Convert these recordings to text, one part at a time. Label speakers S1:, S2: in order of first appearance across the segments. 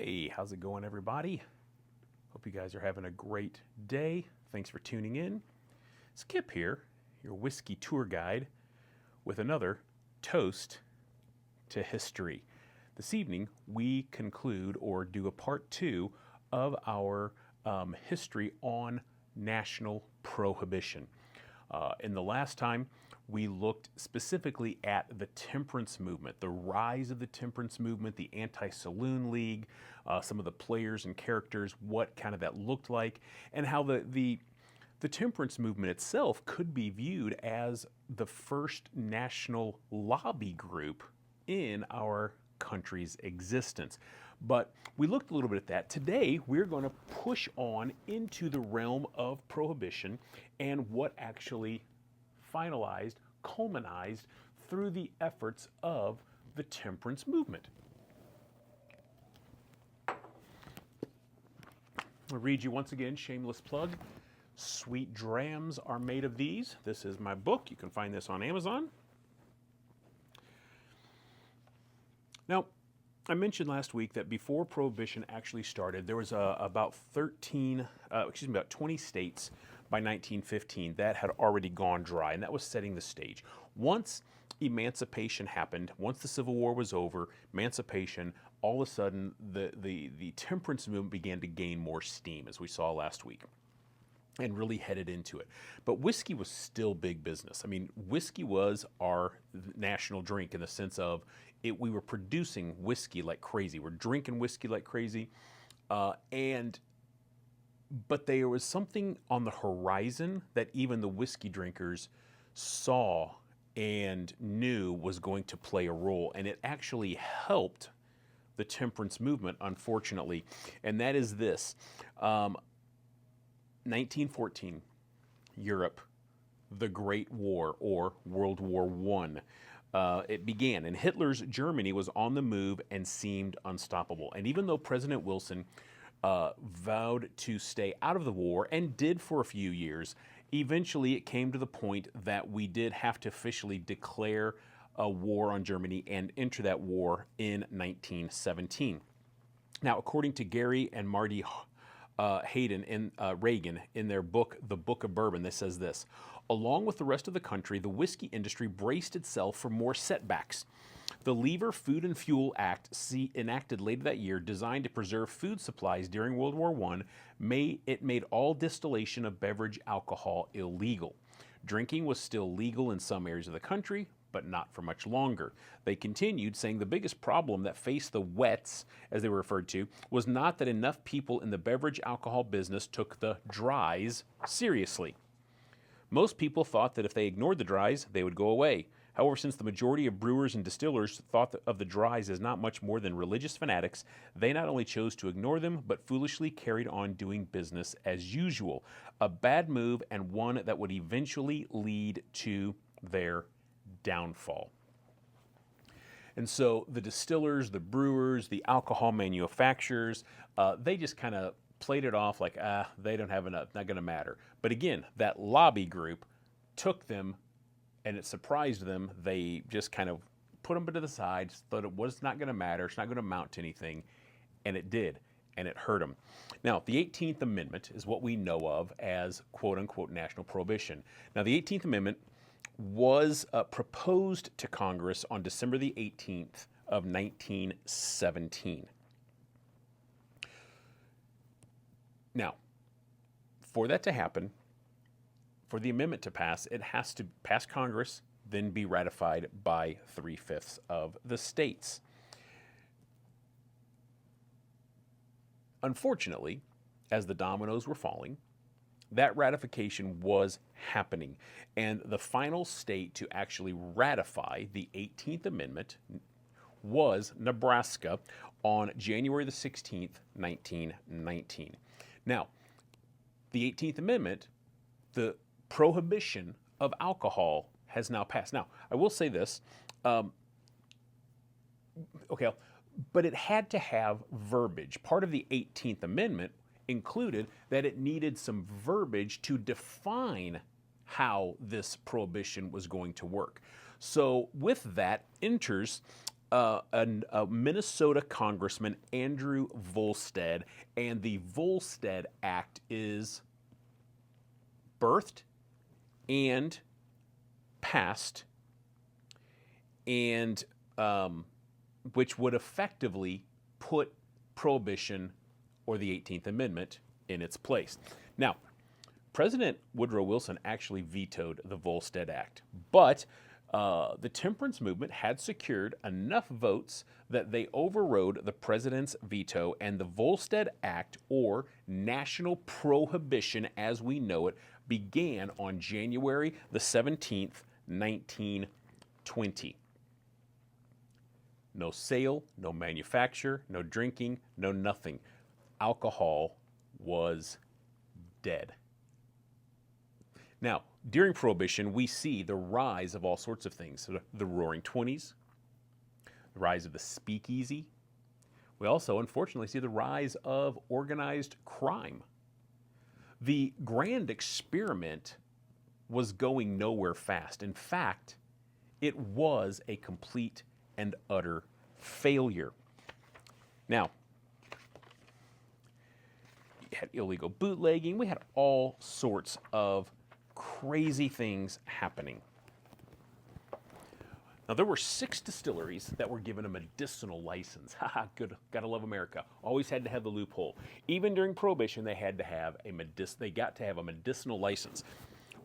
S1: Hey, how's it going, everybody? Hope you guys are having a great day. Thanks for tuning in. Skip here, your whiskey tour guide, with another toast to history. This evening, we conclude or do a part two of our history on National Prohibition. In the last time, we looked specifically at the temperance movement, the rise of the temperance movement, the anti-saloon league, some of the players and characters, what kind of that looked like, and how the temperance movement itself could be viewed as the first national lobby group in our country's existence. But we looked a little bit at that. Today, we're going to push on into the realm of prohibition and what actually finalized, culminized through the efforts of the temperance movement. I'll read you once again, shameless plug. Sweet drams are made of these. This is my book. You can find this on Amazon. Now, I mentioned last week that before Prohibition actually started, there was about 20 states by 1915 that had already gone dry, and that was setting the stage. Once emancipation happened, once the Civil War was over, emancipation, all of a sudden the temperance movement began to gain more steam, as we saw last week, and really headed into it. But whiskey was still big business. I mean, whiskey was our national drink in the sense of we were producing whiskey like crazy. We're drinking whiskey like crazy. But there was something on the horizon that even the whiskey drinkers saw and knew was going to play a role. And it actually helped the temperance movement, unfortunately. And that is this. 1914, Europe, the Great War, or World War I. It began, and Hitler's Germany was on the move and seemed unstoppable. And even though President Wilson vowed to stay out of the war, and did for a few years, eventually it came to the point that we did have to officially declare a war on Germany and enter that war in 1917. Now, according to Gary and Marty Reagan in their book, The Book of Bourbon, this says this: along with the rest of the country, the whiskey industry braced itself for more setbacks. The Lever Food and Fuel Act, enacted later that year, designed to preserve food supplies during World War I, made all distillation of beverage alcohol illegal. Drinking was still legal in some areas of the country, but not for much longer. They continued, saying the biggest problem that faced the wets, as they were referred to, was not that enough people in the beverage alcohol business took the dries seriously. Most people thought that if they ignored the dries, they would go away. However, since the majority of brewers and distillers thought of the dries as not much more than religious fanatics, they not only chose to ignore them, but foolishly carried on doing business as usual. A bad move, and one that would eventually lead to their downfall. And so the distillers, the brewers, the alcohol manufacturers, they just kind of played it off like, they don't have enough, not going to matter. But again, that lobby group took them, and it surprised them. They just kind of put them to the side, thought it was not going to matter, it's not going to amount to anything, and it did, and it hurt them. Now, the 18th Amendment is what we know of as quote-unquote national prohibition. Now, the 18th Amendment was proposed to Congress on December the 18th of 1917. Now, for that to happen, for the amendment to pass, it has to pass Congress, then be ratified by 3/5 of the states. Unfortunately, as the dominoes were falling, that ratification was happening, and the final state to actually ratify the 18th Amendment was Nebraska on January the 16th, 1919. Now, the 18th Amendment, the prohibition of alcohol, has now passed. Now, I will say this, but it had to have verbiage. Part of the 18th Amendment included that it needed some verbiage to define how this prohibition was going to work. So with that enters a Minnesota Congressman, Andrew Volstead, and the Volstead Act is birthed and passed, and which would effectively put prohibition or the 18th Amendment in its place. Now, President Woodrow Wilson actually vetoed the Volstead Act, but the temperance movement had secured enough votes that they overrode the president's veto, and the Volstead Act, or National Prohibition as we know it, began on January the 17th, 1920. No sale, no manufacture, no drinking, no nothing. Alcohol was dead. Now, during Prohibition, we see the rise of all sorts of things. So the Roaring Twenties, the rise of the speakeasy. We also, unfortunately, see the rise of organized crime. The grand experiment was going nowhere fast. In fact, it was a complete and utter failure. Now, you had illegal bootlegging. We had all sorts of crazy things happening. Now, there were 6 distilleries that were given a medicinal license. Haha, good. Gotta love America. Always had to have the loophole. Even during Prohibition, they had to have they got to have a medicinal license.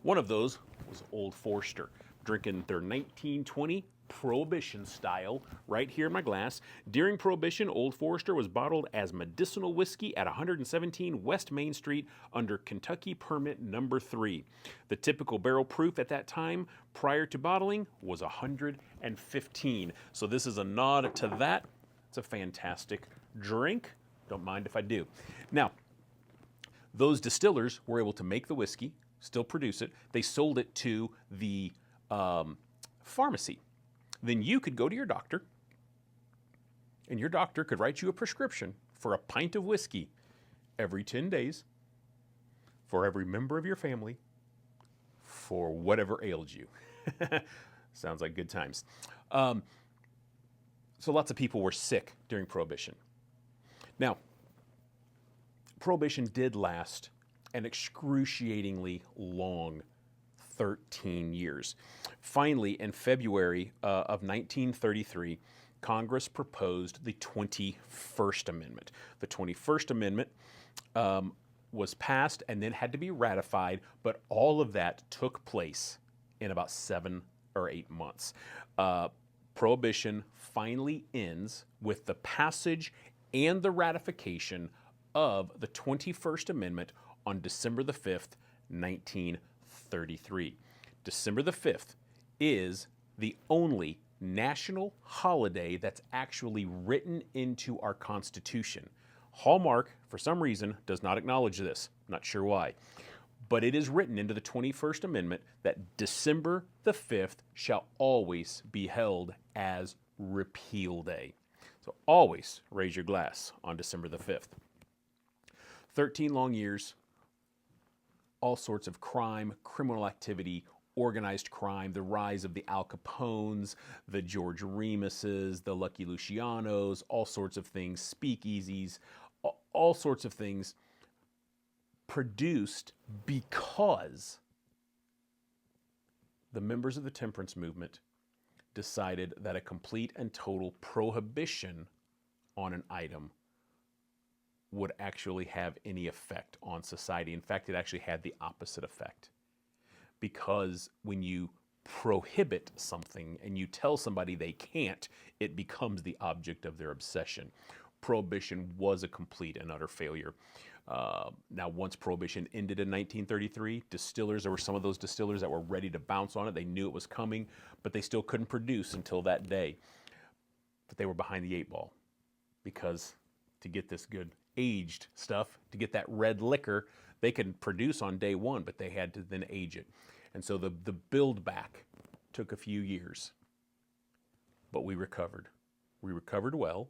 S1: One of those was Old Forester, drinking their 1920 Prohibition style right here in my glass. During Prohibition, Old Forester was bottled as medicinal whiskey at 117 West Main Street under Kentucky Permit Number 3. The typical barrel proof at that time prior to bottling was 115. So this is a nod to that. It's a fantastic drink. Don't mind if I do. Now, those distillers were able to make the whiskey, still produce it. They sold it to the pharmacy. Then you could go to your doctor, and your doctor could write you a prescription for a pint of whiskey every 10 days for every member of your family for whatever ails you. Sounds like good times. So lots of people were sick during Prohibition. Now, Prohibition did last an excruciatingly long 13 years. Finally, in February of 1933, Congress proposed the 21st Amendment. The 21st Amendment was passed and then had to be ratified, but all of that took place in about 7 or 8 months. Prohibition finally ends with the passage and the ratification of the 21st Amendment on December the 5th, 1933. December the 5th is the only national holiday that's actually written into our Constitution. Hallmark, for some reason, does not acknowledge this. Not sure why. But it is written into the 21st Amendment that December the 5th shall always be held as Repeal Day. So always raise your glass on December the 5th. 13 long years, all sorts of crime, criminal activity, organized crime, the rise of the Al Capones, the George Remuses, the Lucky Lucianos, all sorts of things, speakeasies, all sorts of things produced because the members of the temperance movement decided that a complete and total prohibition on an item would actually have any effect on society. In fact, it actually had the opposite effect. Because when you prohibit something and you tell somebody they can't, it becomes the object of their obsession. Prohibition was a complete and utter failure. Now, once Prohibition ended in 1933, there were some of those distillers that were ready to bounce on it. They knew it was coming, but they still couldn't produce until that day. But they were behind the 8 ball, because to get this good aged stuff, to get that red liquor, they could produce on day 1, but they had to then age it. And so the build back took a few years, but we recovered. We recovered well,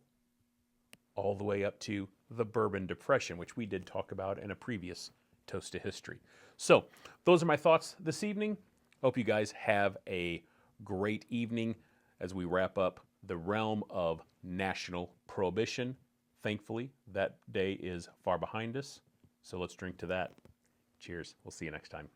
S1: all the way up to the Bourbon Depression, which we did talk about in a previous Toast to History. So those are my thoughts this evening. Hope you guys have a great evening as we wrap up the realm of national prohibition. Thankfully, that day is far behind us. So let's drink to that. Cheers. We'll see you next time.